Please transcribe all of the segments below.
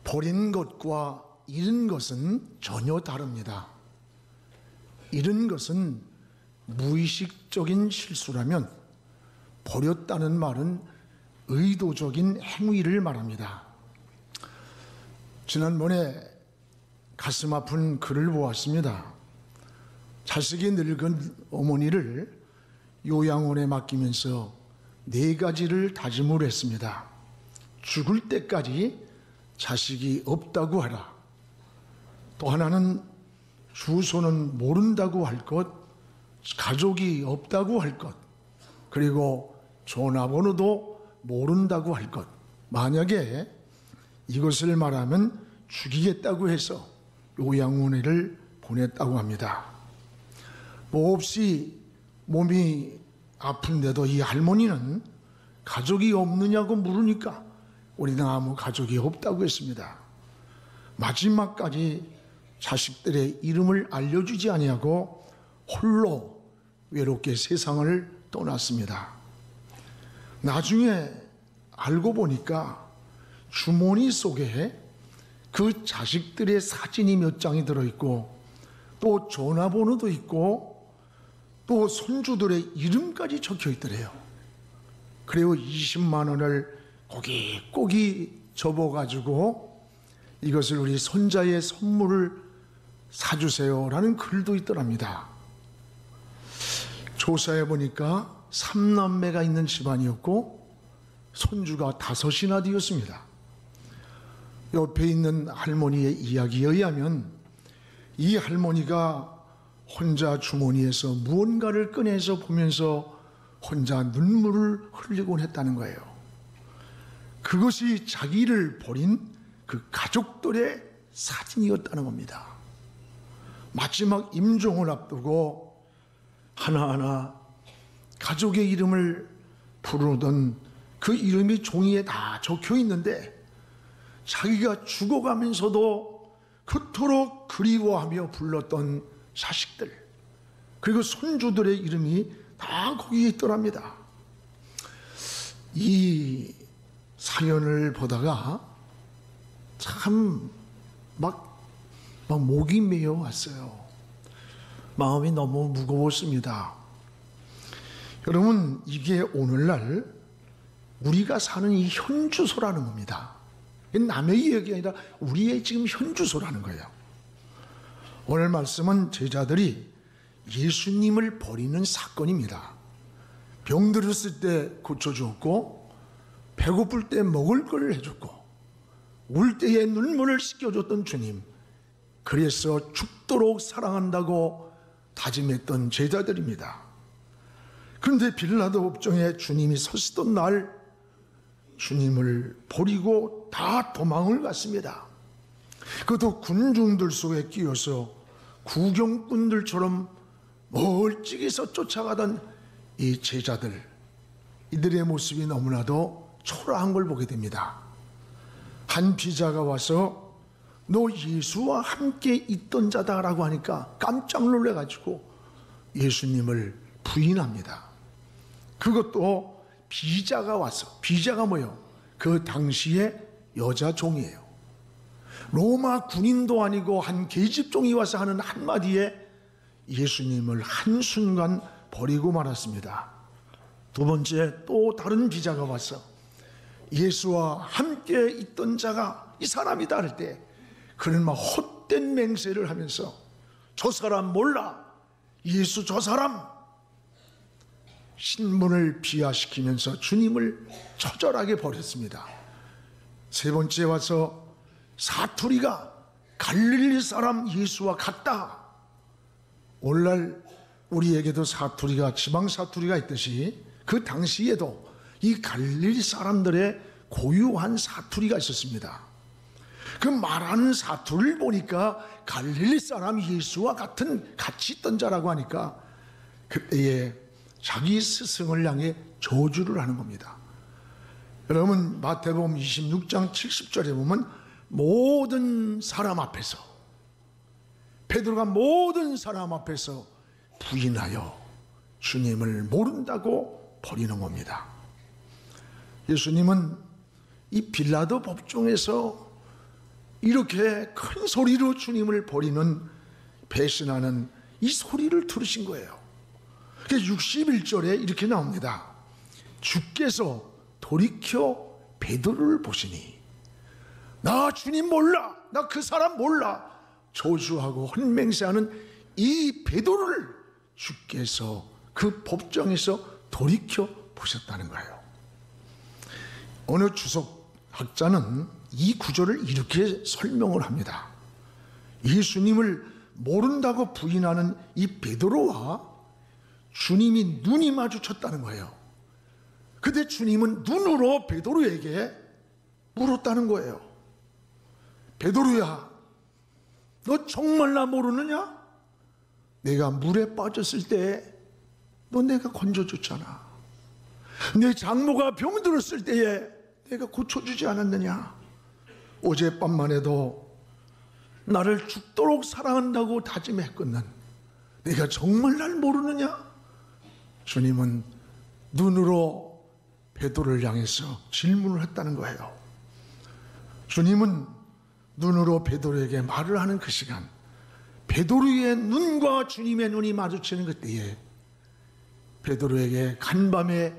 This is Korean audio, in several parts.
버린 것과 잃은 것은 전혀 다릅니다. 잃은 것은 무의식적인 실수라면 버렸다는 말은 의도적인 행위를 말합니다. 지난번에 가슴 아픈 글을 보았습니다. 자식이 늙은 어머니를 요양원에 맡기면서 4가지를 다짐을 했습니다. 죽을 때까지 자식이 없다고 하라. 또 하나는 주소는 모른다고 할 것, 가족이 없다고 할 것, 그리고 전화번호도 모른다고 할 것. 만약에 이것을 말하면 죽이겠다고 해서 요양원에를 보냈다고 합니다. 몹시 몸이 아픈데도 이 할머니는 가족이 없느냐고 물으니까 우리는 아무 가족이 없다고 했습니다. 마지막까지 자식들의 이름을 알려주지 아니하고 홀로 외롭게 세상을 떠났습니다. 나중에 알고 보니까 주머니 속에 그 자식들의 사진이 몇 장이 들어있고 또 전화번호도 있고 또 손주들의 이름까지 적혀 있더래요. 그리고 20만 원을 고기고기 접어가지고 이것을 우리 손자의 선물을 사주세요라는 글도 있더랍니다. 조사해 보니까 3남매가 있는 집안이었고 손주가 5이나 되었습니다. 옆에 있는 할머니의 이야기에 의하면 이 할머니가 혼자 주머니에서 무언가를 꺼내서 보면서 혼자 눈물을 흘리곤 했다는 거예요. 그것이 자기를 버린 그 가족들의 사진이었다는 겁니다. 마지막 임종을 앞두고 하나하나 가족의 이름을 부르던 그 이름이 종이에 다 적혀 있는데 자기가 죽어가면서도 그토록 그리워하며 불렀던 자식들 그리고 손주들의 이름이 다 거기에 있더랍니다. 이 사연을 보다가 참 막 목이 메어 왔어요. 마음이 너무 무거웠습니다. 여러분, 이게 오늘날 우리가 사는 이 현주소라는 겁니다. 남의 이야기가 아니라 우리의 지금 현주소라는 거예요. 오늘 말씀은 제자들이 예수님을 버리는 사건입니다. 병들었을 때 고쳐주었고 배고플 때 먹을 걸 해줬고 울 때에 눈물을 씻겨줬던 주님, 그래서 죽도록 사랑한다고 다짐했던 제자들입니다. 그런데 빌라도 법정에 주님이 서시던 날 주님을 버리고 다 도망을 갔습니다. 그것도 군중들 속에 끼어서 구경꾼들처럼 멀찍이서 쫓아가던 이 제자들, 이들의 모습이 너무나도 초라한 걸 보게 됩니다. 한 비자가 와서 너 예수와 함께 있던 자다라고 하니까 깜짝 놀라가지고 예수님을 부인합니다. 그것도 비자가 와서, 비자가 뭐예요? 그 당시에 여자 종이에요. 로마 군인도 아니고 한 계집종이 와서 하는 한마디에 예수님을 한순간 버리고 말았습니다. 두 번째, 또 다른 비자가 와서 예수와 함께 있던 자가 이 사람이다 할 때 그는 막 헛된 맹세를 하면서 저 사람 몰라, 예수 저 사람, 신분을 비하시키면서 주님을 처절하게 버렸습니다. 세 번째 와서 사투리가 갈릴리 사람 예수와 같다. 오늘날 우리에게도 사투리가, 지방 사투리가 있듯이 그 당시에도 이 갈릴리 사람들의 고유한 사투리가 있었습니다. 그 말하는 사투리를 보니까 갈릴리 사람 예수와 같이 있던 자라고 하니까 그때에 자기 스승을 향해 저주를 하는 겁니다. 여러분, 마태복음 26장 70절에 보면 모든 사람 앞에서, 베드로가 모든 사람 앞에서 부인하여 주님을 모른다고 버리는 겁니다. 예수님은 이 빌라도 법정에서 이렇게 큰 소리로 주님을 버리는, 배신하는 이 소리를 들으신 거예요. 그래서 61절에 이렇게 나옵니다. 주께서 돌이켜 베드로를 보시니, 나 주님 몰라, 나 그 사람 몰라, 조주하고 헛맹세하는 이 베드로를 주께서 그 법정에서 돌이켜 보셨다는 거예요. 어느 주석학자는 이 구절을 이렇게 설명을 합니다. 예수님을 모른다고 부인하는 이 베드로와 주님이 눈이 마주쳤다는 거예요. 근데 주님은 눈으로 베드로에게 물었다는 거예요. 베드로야, 너 정말 나 모르느냐? 내가 물에 빠졌을 때 너 내가 건져줬잖아. 내 장모가 병들었을 때에 내가 고쳐주지 않았느냐? 어젯밤만 해도 나를 죽도록 사랑한다고 다짐했거든. 내가 정말 날 모르느냐? 주님은 눈으로 베드로를 향해서 질문을 했다는 거예요. 주님은 눈으로 베드로에게 말을 하는 그 시간, 베드로의 눈과 주님의 눈이 마주치는 그때에 베드로에게 간밤에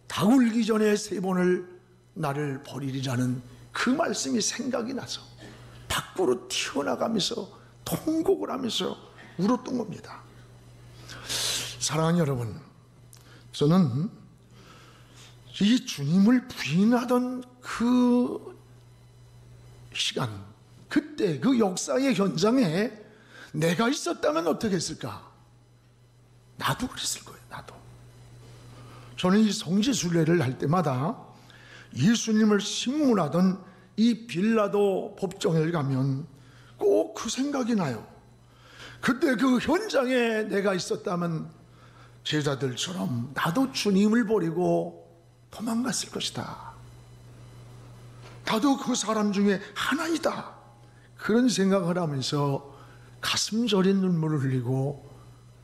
닭 울기 전에 3번을 나를 버리리라는 그 말씀이 생각이 나서 밖으로 튀어나가면서 통곡을 하면서 울었던 겁니다. 사랑하는 여러분, 저는 이 주님을 부인하던 그 시간, 그때 그 역사의 현장에 내가 있었다면 어떻게 했을까? 나도 그랬을 거예요. 나도. 저는 이 성지순례를 할 때마다 예수님을 심문하던 이 빌라도 법정에 가면 꼭 그 생각이 나요. 그때 그 현장에 내가 있었다면 제자들처럼 나도 주님을 버리고 도망갔을 것이다. 나도 그 사람 중에 하나이다. 그런 생각을 하면서 가슴 저린 눈물을 흘리고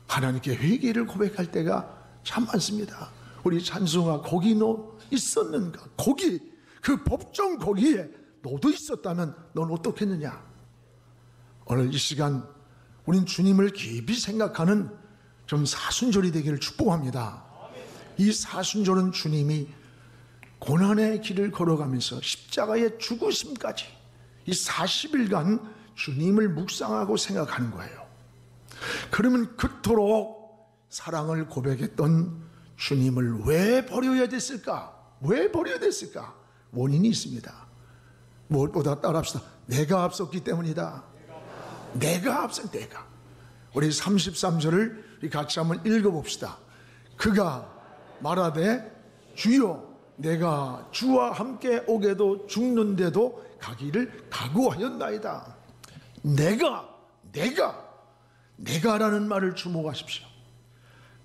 하나님께 회개를 고백할 때가 참 많습니다. 우리 찬송아, 거기 너 있었는가? 거기 그 법정 거기에 너도 있었다면 넌 어떻겠느냐? 오늘 이 시간 우린 주님을 깊이 생각하는 좀 사순절이 되기를 축복합니다. 이 사순절은 주님이 고난의 길을 걸어가면서 십자가의 죽으심까지 이 40일간 주님을 묵상하고 생각하는 거예요. 그러면 그토록 사랑을 고백했던 주님을 왜 버려야 됐을까? 왜 버려야 됐을까? 원인이 있습니다. 무엇보다 따라합시다. 내가 앞섰기 때문이다. 내가 앞선, 내가. 우리 33절을 같이 한번 읽어봅시다. 그가 말하되 주여, 내가 주와 함께 오게도 죽는데도 가기를 각오하였나이다. 내가라는 말을 주목하십시오.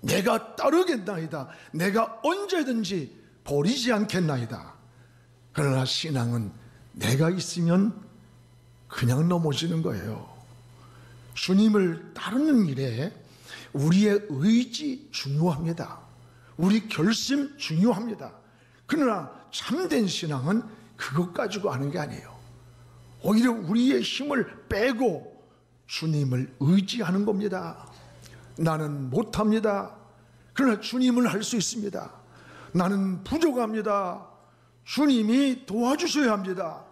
내가 따르겠나이다. 내가 언제든지 버리지 않겠나이다. 그러나 신앙은 내가 있으면 그냥 넘어지는 거예요. 주님을 따르는 일에 우리의 의지 중요합니다. 우리 결심 중요합니다. 그러나 참된 신앙은 그것 가지고 하는 게 아니에요. 오히려 우리의 힘을 빼고 주님을 의지하는 겁니다. 나는 못합니다. 그러나 주님은 할 수 있습니다. 나는 부족합니다. 주님이 도와주셔야 합니다.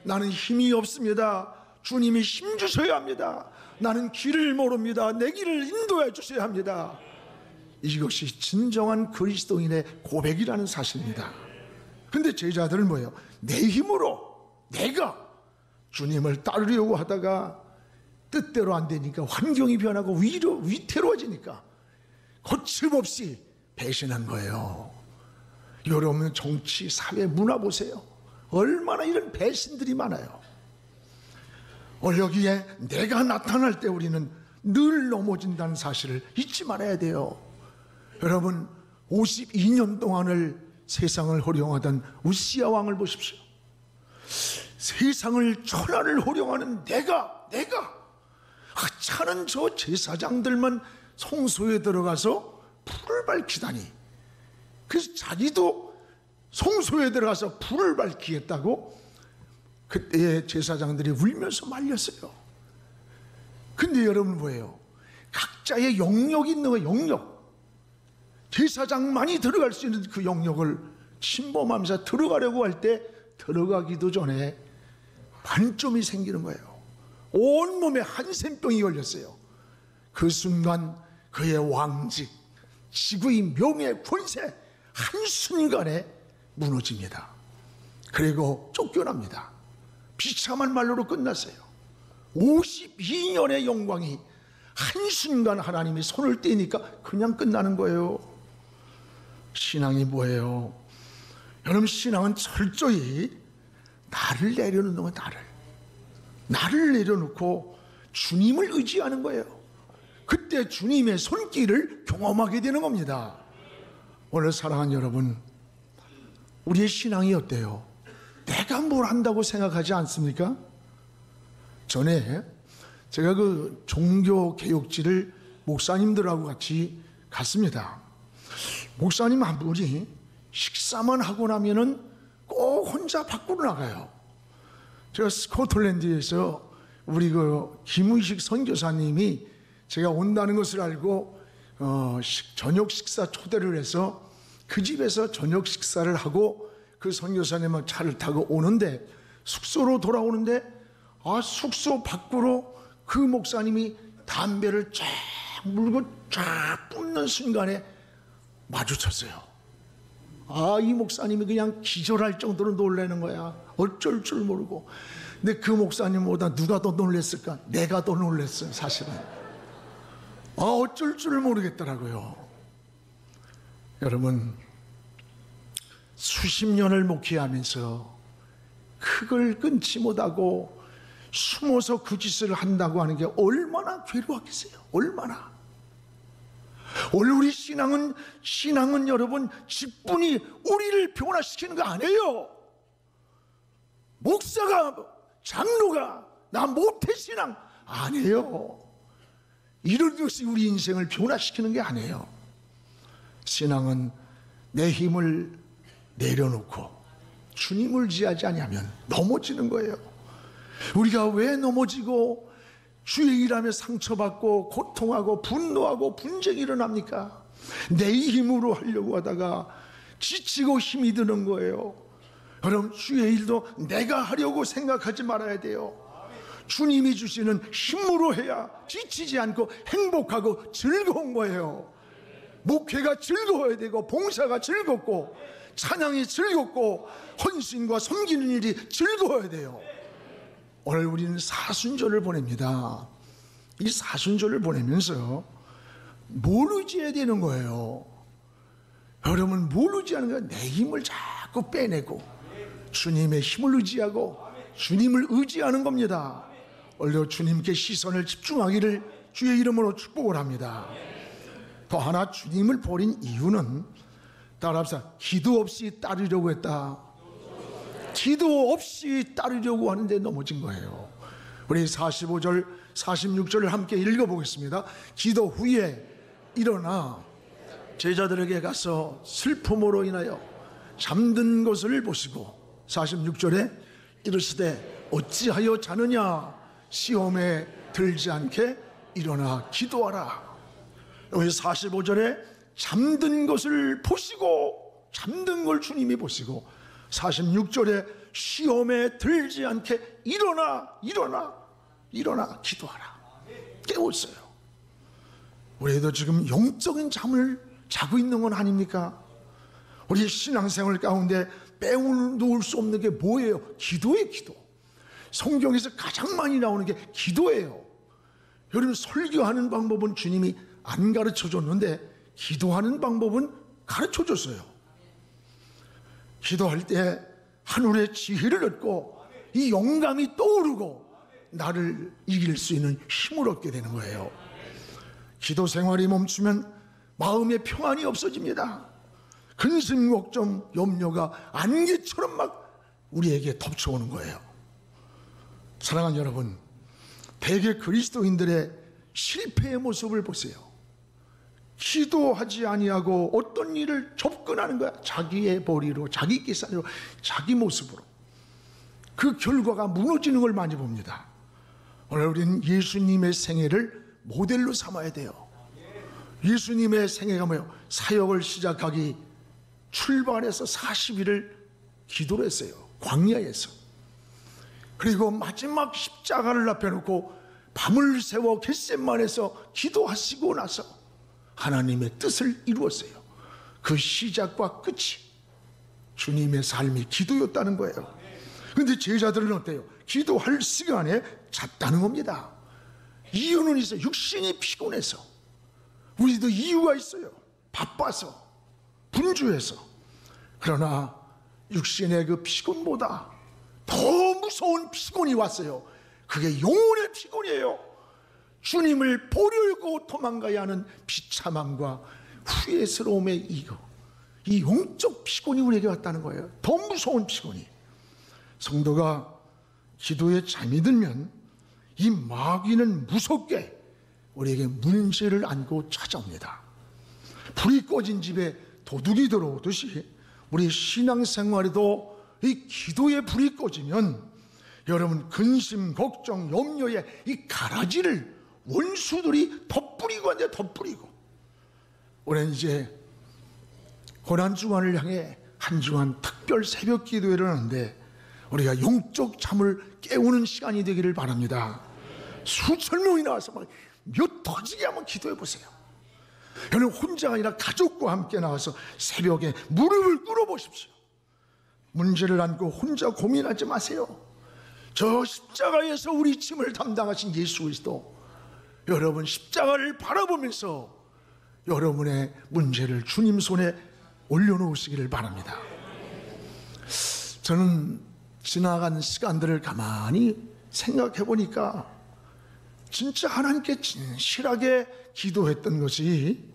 나는 힘이 없습니다. 주님이 힘 주셔야 합니다. 나는 길을 모릅니다. 내 길을 인도해 주셔야 합니다. 이것이 진정한 그리스도인의 고백이라는 사실입니다. 근데 제자들은 뭐예요? 내 힘으로 내가 주님을 따르려고 하다가 뜻대로 안 되니까, 환경이 변하고 위태로워지니까 거침없이 배신한 거예요. 여러분, 정치, 사회, 문화 보세요. 얼마나 이런 배신들이 많아요. 여기에 내가 나타날 때 우리는 늘 넘어진다는 사실을 잊지 말아야 돼요. 여러분, 52년 동안을 세상을 호령하던 우시야 왕을 보십시오. 세상을 천하를 호령하는 내가 하찮은 저 제사장들만 성소에 들어가서 불을 밝히다니, 그래서 자기도 성소에 들어가서 불을 밝히겠다고 그때의 제사장들이 울면서 말렸어요. 근데 여러분 뭐예요? 각자의 영역이 있는 거예요. 영역. 제사장만이 들어갈 수 있는 그 영역을 침범하면서 들어가려고 할 때 들어가기도 전에 반점이 생기는 거예요. 온몸에 한센병이 걸렸어요. 그 순간 그의 왕직, 지구의 명예, 권세 한순간에 무너집니다. 그리고 쫓겨납니다. 비참한 말로로 끝났어요. 52년의 영광이 한순간 하나님이 손을 떼니까 그냥 끝나는 거예요. 신앙이 뭐예요? 여러분, 신앙은 철저히 나를 내려놓는 거예요. 나를 내려놓고 주님을 의지하는 거예요. 그때 주님의 손길을 경험하게 되는 겁니다. 오늘 사랑하는 여러분, 우리의 신앙이 어때요? 내가 뭘 한다고 생각하지 않습니까? 전에 제가 그 종교개혁지를 목사님들하고 같이 갔습니다. 목사님 한 분이 식사만 하고 나면은 꼭 혼자 밖으로 나가요. 제가 스코틀랜드에서 우리 그 김의식 선교사님이 제가 온다는 것을 알고 저녁 식사 초대를 해서 그 집에서 저녁 식사를 하고 그 선교사님은 차를 타고 오는데, 숙소로 돌아오는데 숙소 밖으로 그 목사님이 담배를 쫙 물고 쫙 뿜는 순간에 마주쳤어요. 이 목사님이 그냥 기절할 정도로 놀라는 거야. 어쩔 줄 모르고. 근데 그 목사님보다 누가 더 놀랬을까? 내가 더 놀랬어요, 사실은. 어쩔 줄 모르겠더라고요. 여러분, 수십 년을 목회하면서 그걸 끊지 못하고 숨어서 그 짓을 한다고 하는 게 얼마나 괴로웠겠어요. 얼마나. 오늘 우리 신앙은 여러분, 직분이 우리를 변화시키는 거 아니에요. 목사가, 장로가 나 못해 신앙 아니에요. 이런 것이 우리 인생을 변화시키는 게 아니에요. 신앙은 내 힘을 내려놓고 주님을 의지하지 아니하면 넘어지는 거예요. 우리가 왜 넘어지고 주의 일하며 상처받고 고통하고 분노하고 분쟁이 일어납니까? 내 힘으로 하려고 하다가 지치고 힘이 드는 거예요. 여러분, 주의 일도 내가 하려고 생각하지 말아야 돼요. 주님이 주시는 힘으로 해야 지치지 않고 행복하고 즐거운 거예요. 목회가 즐거워야 되고, 봉사가 즐겁고, 찬양이 즐겁고, 헌신과 섬기는 일이 즐거워야 돼요. 오늘 우리는 사순절을 보냅니다. 이 사순절을 보내면서 뭘 의지해야 되는 거예요? 여러분, 뭘 의지하는 거예요? 내 힘을 자꾸 빼내고 주님의 힘을 의지하고 주님을 의지하는 겁니다. 오늘 주님께 시선을 집중하기를 주의 이름으로 축복을 합니다. 또 하나, 주님을 버린 이유는, 따라합시다. 기도 없이 따르려고 했다. 기도 없이 따르려고 하는데 넘어진 거예요. 우리 45절, 46절을 함께 읽어보겠습니다. 기도 후에 일어나 제자들에게 가서 슬픔으로 인하여 잠든 것을 보시고, 46절에 이르시되 어찌하여 자느냐, 시험에 들지 않게 일어나 기도하라. 여기 45절에 잠든 것을 보시고, 잠든 걸 주님이 보시고, 46절에 시험에 들지 않게 일어나 기도하라. 깨웠어요. 우리도 지금 영적인 잠을 자고 있는 건 아닙니까? 우리 신앙생활 가운데 빼놓을 수 없는 게 뭐예요? 기도예요. 기도. 성경에서 가장 많이 나오는 게 기도예요. 여러분, 설교하는 방법은 주님이 안 가르쳐 줬는데 기도하는 방법은 가르쳐 줬어요. 기도할 때 하늘의 지혜를 얻고 이 영감이 떠오르고 나를 이길 수 있는 힘을 얻게 되는 거예요. 기도 생활이 멈추면 마음의 평안이 없어집니다. 근심, 걱정, 염려가 안개처럼 막 우리에게 덮쳐오는 거예요. 사랑하는 여러분, 대개 그리스도인들의 실패의 모습을 보세요. 기도하지 아니하고 어떤 일을 접근하는 거야. 자기의 벌이로, 자기 계산으로, 자기 모습으로. 그 결과가 무너지는 걸 많이 봅니다. 오늘 우리는 예수님의 생애를 모델로 삼아야 돼요. 예수님의 생애가 뭐예요? 사역을 시작하기 출발해서 40일을 기도를 했어요. 광야에서. 그리고 마지막 십자가를 앞에 놓고 밤을 새워 겟셋만에서 기도하시고 나서 하나님의 뜻을 이루었어요. 그 시작과 끝이 주님의 삶이 기도였다는 거예요. 그런데 제자들은 어때요? 기도할 시간에 잤다는 겁니다. 이유는 있어요. 육신이 피곤해서. 우리도 이유가 있어요. 바빠서, 분주해서. 그러나 육신의 그 피곤보다 더 무서운 피곤이 왔어요. 그게 영혼의 피곤이에요. 주님을 보려고 도망가야 하는 비참함과 후회스러움의 이 영적 피곤이 우리에게 왔다는 거예요. 더 무서운 피곤이. 성도가 기도에 잠이 들면 이 마귀는 무섭게 우리에게 문제를 안고 찾아옵니다. 불이 꺼진 집에 도둑이 들어오듯이 우리 신앙생활에도 이 기도의 불이 꺼지면 여러분 근심, 걱정, 염려의 이 가라지를 원수들이 덧뿌리고 덧뿌리고 우리는 이제 고난주간을 향해 한 주간 특별 새벽 기도회를 하는데 우리가 영적 잠을 깨우는 시간이 되기를 바랍니다. 수천 명이 나와서 막 몇 터지게 한번 기도해 보세요. 여러분 혼자가 아니라 가족과 함께 나와서 새벽에 무릎을 꿇어 보십시오. 문제를 안고 혼자 고민하지 마세요. 저 십자가에서 우리 짐을 담당하신 예수 그리스도, 여러분 십자가를 바라보면서 여러분의 문제를 주님 손에 올려놓으시기를 바랍니다. 저는 지나간 시간들을 가만히 생각해 보니까 진짜 하나님께 진실하게 기도했던 것이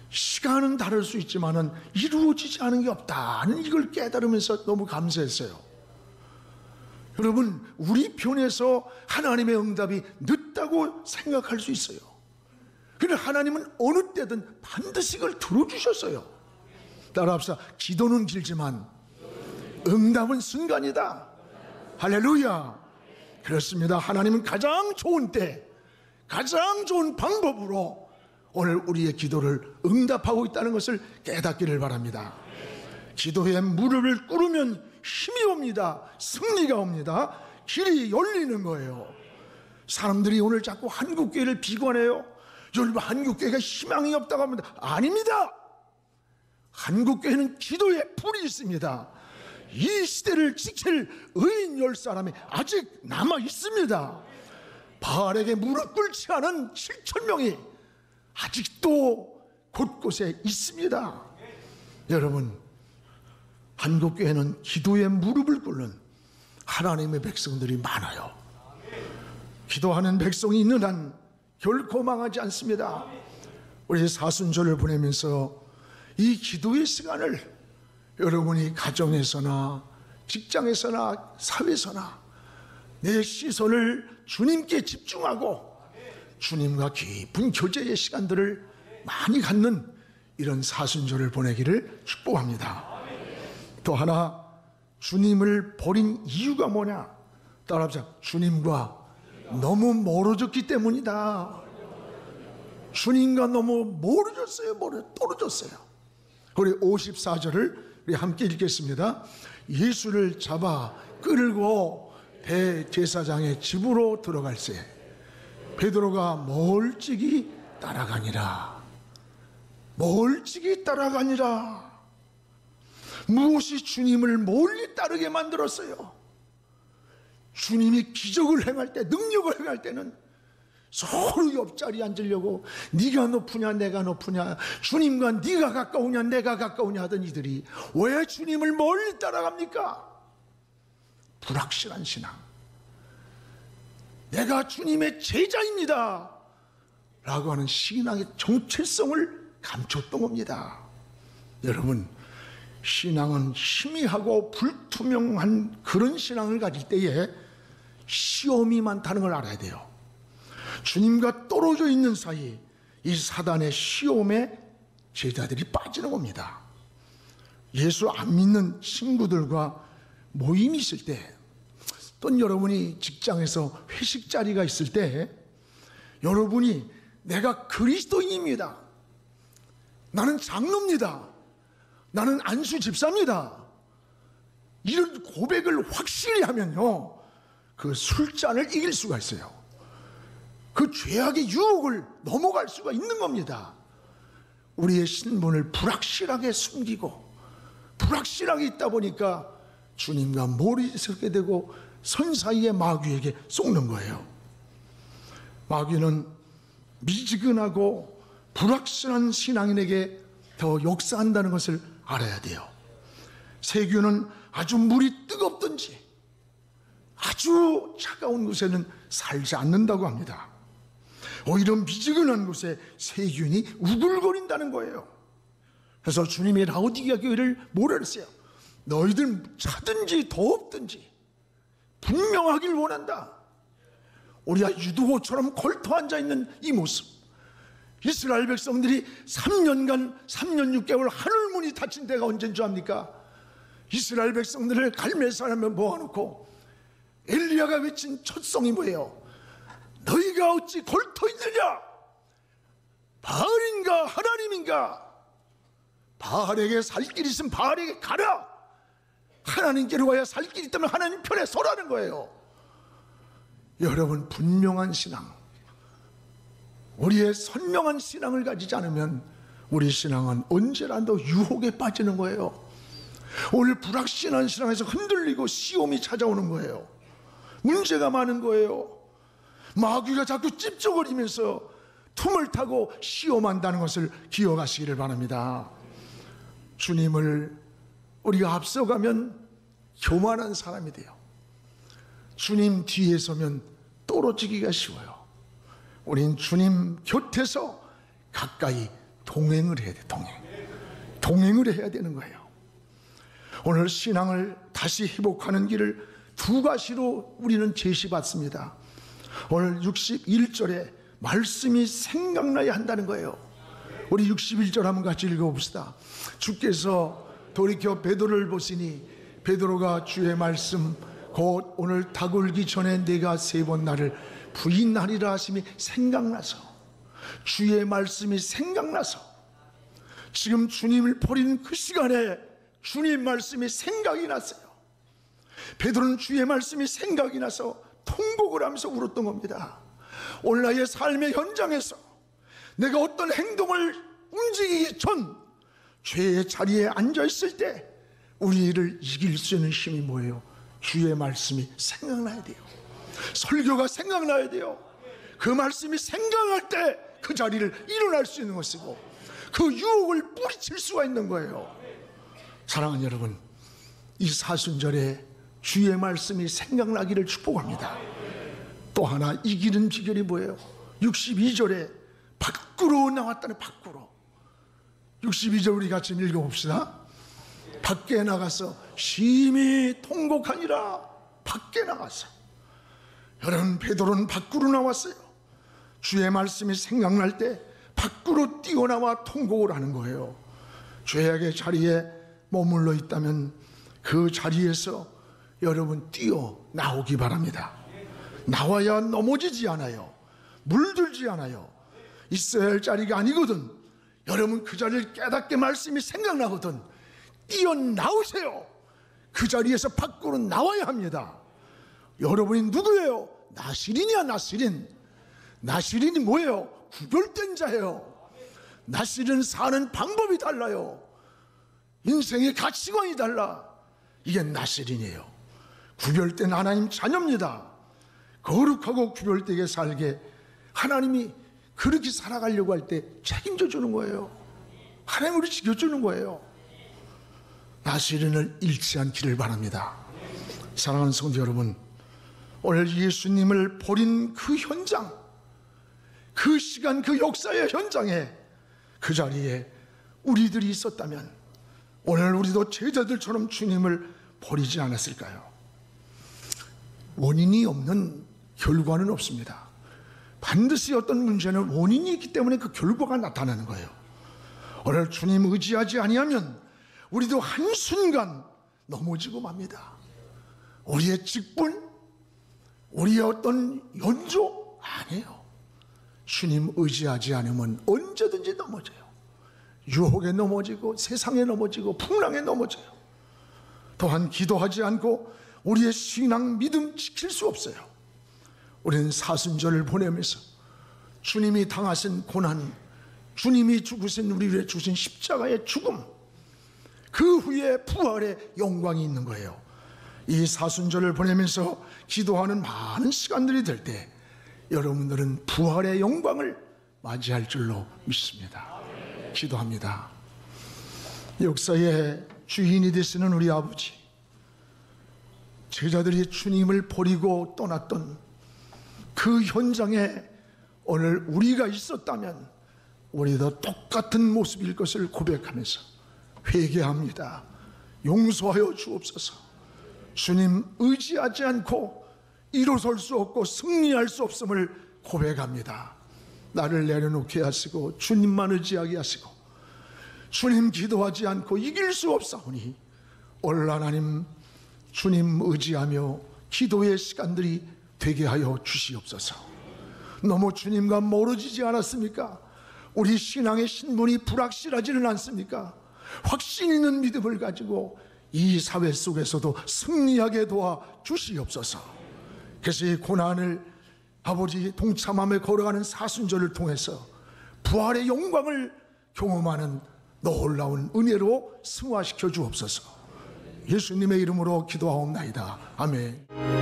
시간은 다를 수 있지만은 이루어지지 않은 게 없다는 이걸 깨달으면서 너무 감사했어요. 여러분, 우리 편에서 하나님의 응답이 늦다고 생각할 수 있어요. 그런데 하나님은 어느 때든 반드시 그걸 들어주셨어요. 따라합시다. 기도는 길지만 응답은 순간이다. 할렐루야. 그렇습니다. 하나님은 가장 좋은 때, 가장 좋은 방법으로 오늘 우리의 기도를 응답하고 있다는 것을 깨닫기를 바랍니다. 기도에 무릎을 꿇으면 힘이 옵니다. 승리가 옵니다. 길이 열리는 거예요. 사람들이 오늘 자꾸 한국교회를 비관해요. 여러분, 한국교회가 희망이 없다고 합니다. 아닙니다. 한국교회는 기도에 불이 있습니다. 이 시대를 지킬 의인 10사람이 아직 남아 있습니다. 바알에게 무릎 꿇지 않은 7,000명이 아직도 곳곳에 있습니다. 여러분, 한국교회는 기도에 무릎을 꿇는 하나님의 백성들이 많아요. 기도하는 백성이 있는 한 결코 망하지 않습니다. 우리 사순절을 보내면서 이 기도의 시간을 여러분이 가정에서나 직장에서나 사회에서나 내 시선을 주님께 집중하고 주님과 깊은 교제의 시간들을 많이 갖는 이런 사순절을 보내기를 축복합니다. 또 하나, 주님을 버린 이유가 뭐냐? 따라합시다. 주님과 너무 멀어졌기 때문이다. 주님과 너무 멀어졌어요. 떨어졌어요. 우리 54절을 우리 함께 읽겠습니다. 예수를 잡아 끌고 대제사장의 집으로 들어갈새 베드로가 멀찍이 따라가니라. 멀찍이 따라가니라. 무엇이 주님을 멀리 따르게 만들었어요? 주님이 기적을 행할 때, 능력을 행할 때는 서로 옆자리에 앉으려고 네가 높으냐 내가 높으냐, 주님과 네가 가까우냐 내가 가까우냐 하던 이들이 왜 주님을 멀리 따라갑니까? 불확실한 신앙. 내가 주님의 제자입니다 라고 하는 신앙의 정체성을 감췄던 겁니다. 여러분, 신앙은 희미하고 불투명한 그런 신앙을 가질 때에 시험이 많다는 걸 알아야 돼요. 주님과 떨어져 있는 사이 이 사단의 시험에 제자들이 빠지는 겁니다. 예수 안 믿는 친구들과 모임이 있을 때 또는 여러분이 직장에서 회식 자리가 있을 때 여러분이 내가 그리스도인입니다, 나는 장로입니다, 나는 안수 집사입니다, 이런 고백을 확실히 하면요, 그 술잔을 이길 수가 있어요. 그 죄악의 유혹을 넘어갈 수가 있는 겁니다. 우리의 신분을 불확실하게 숨기고 불확실하게 있다 보니까 주님과 멀리 서게 되고 선 사이에 마귀에게 속는 거예요. 마귀는 미지근하고 불확실한 신앙인에게 더 역사한다는 것을 알아야 돼요. 세균은 아주 물이 뜨겁든지 아주 차가운 곳에는 살지 않는다고 합니다. 오히려 미지근한 곳에 세균이 우글거린다는 거예요. 그래서 주님이 라오디게아 교회를 뭐라 그랬어요? 너희들 차든지 더웠든지 분명하길 원한다. 우리가 유두호처럼 걸터 앉아있는 이 모습, 이스라엘 백성들이 3년 6개월 하늘문이 닫힌 데가 언제인 줄 압니까? 이스라엘 백성들을 갈멜산에 모아놓고 엘리야가 외친 첫 성이 뭐예요? 너희가 어찌 걸터 있느냐? 바알인가 하나님인가? 바알에게 살 길이 있으면 바알에게 가라. 하나님께로 가야 살 길이 있다면 하나님 편에 서라는 거예요. 여러분, 분명한 신앙, 우리의 선명한 신앙을 가지지 않으면 우리 신앙은 언제라도 유혹에 빠지는 거예요. 오늘 불확실한 신앙에서 흔들리고 시험이 찾아오는 거예요. 문제가 많은 거예요. 마귀가 자꾸 찝쩍거리면서 틈을 타고 시험한다는 것을 기억하시기를 바랍니다. 주님을 우리가 앞서가면 교만한 사람이 돼요. 주님 뒤에 서면 떨어지기가 쉬워요. 우린 주님 곁에서 가까이 동행을 해야 돼. 동행을 해야 되는 거예요. 오늘 신앙을 다시 회복하는 길을 두 가지로 우리는 제시받습니다. 오늘 61절에 말씀이 생각나야 한다는 거예요. 우리 61절 한번 같이 읽어봅시다. 주께서 돌이켜 베드로를 보시니 베드로가 주의 말씀 곧 오늘 닭 울기 전에 내가 3번 나를 부인하리라 하심이 생각나서, 주의 말씀이 생각나서, 지금 주님을 버리는 그 시간에 주님 말씀이 생각이 났어요. 베드로는 주의 말씀이 생각이 나서 통곡을 하면서 울었던 겁니다. 오늘 나의 삶의 현장에서 내가 어떤 행동을 움직이기 전 죄의 자리에 앉아있을 때 우리를 이길 수 있는 힘이 뭐예요? 주의 말씀이 생각나야 돼요. 설교가 생각나야 돼요. 그 말씀이 생각날 때 그 자리를 일어날 수 있는 것이고 그 유혹을 뿌리칠 수가 있는 거예요. 사랑하는 여러분, 이 사순절에 주의 말씀이 생각나기를 축복합니다. 또 하나 이기는 비결이 뭐예요? 62절에 밖으로 나왔다는, 밖으로. 62절 우리 같이 읽어봅시다. 밖에 나가서 심히 통곡하니라. 밖에 나가서. 여러분, 베드로는 밖으로 나왔어요. 주의 말씀이 생각날 때 밖으로 뛰어나와 통곡을 하는 거예요. 죄악의 자리에 머물러 있다면 그 자리에서 여러분 뛰어나오기 바랍니다. 나와야 넘어지지 않아요. 물들지 않아요. 있어야 할 자리가 아니거든. 여러분 그 자리를 깨닫게 말씀이 생각나거든. 뛰어나오세요. 그 자리에서 밖으로 나와야 합니다. 여러분이 누구예요? 나시린이야. 나시린이 뭐예요? 구별된 자예요. 나시린은 사는 방법이 달라요. 인생의 가치관이 달라. 이게 나시린이에요. 구별된 하나님 자녀입니다. 거룩하고 구별되게 살게 하나님이 그렇게 살아가려고 할 때 책임져 주는 거예요. 하나님 우리 지켜주는 거예요. 나시린을 잃지 않기를 바랍니다. 사랑하는 성도 여러분, 오늘 예수님을 버린 그 현장, 그 시간, 그 역사의 현장에, 그 자리에 우리들이 있었다면 오늘 우리도 제자들처럼 주님을 버리지 않았을까요? 원인이 없는 결과는 없습니다. 반드시 어떤 문제는 원인이 있기 때문에 그 결과가 나타나는 거예요. 오늘 주님 의지하지 아니하면 우리도 한순간 넘어지고 맙니다. 우리의 직분, 우리의 어떤 연조 아니에요. 주님 의지하지 않으면 언제든지 넘어져요. 유혹에 넘어지고 세상에 넘어지고 풍랑에 넘어져요. 또한 기도하지 않고 우리의 신앙 믿음 지킬 수 없어요. 우리는 사순절을 보내면서 주님이 당하신 고난, 주님이 죽으신 우리 위해 주신 십자가의 죽음, 그 후에 부활의 영광이 있는 거예요. 이 사순절을 보내면서 기도하는 많은 시간들이 될 때 여러분들은 부활의 영광을 맞이할 줄로 믿습니다. 기도합니다. 역사의 주인이 되시는 우리 아버지, 제자들이 주님을 버리고 떠났던 그 현장에 오늘 우리가 있었다면 우리도 똑같은 모습일 것을 고백하면서 회개합니다. 용서하여 주옵소서. 주님 의지하지 않고 일어설 수 없고 승리할 수 없음을 고백합니다. 나를 내려놓게 하시고 주님만 의지하게 하시고 주님 기도하지 않고 이길 수 없사오니 오늘 하나님 주님 의지하며 기도의 시간들이 되게 하여 주시옵소서. 너무 주님과 멀어지지 않았습니까? 우리 신앙의 신분이 불확실하지는 않습니까? 확신 있는 믿음을 가지고 이 사회 속에서도 승리하게 도와 주시옵소서. 그래서 이 고난을 아버지 동참함에 걸어가는 사순절을 통해서 부활의 영광을 경험하는 놀라운 은혜로 승화시켜 주옵소서. 예수님의 이름으로 기도하옵나이다. 아멘.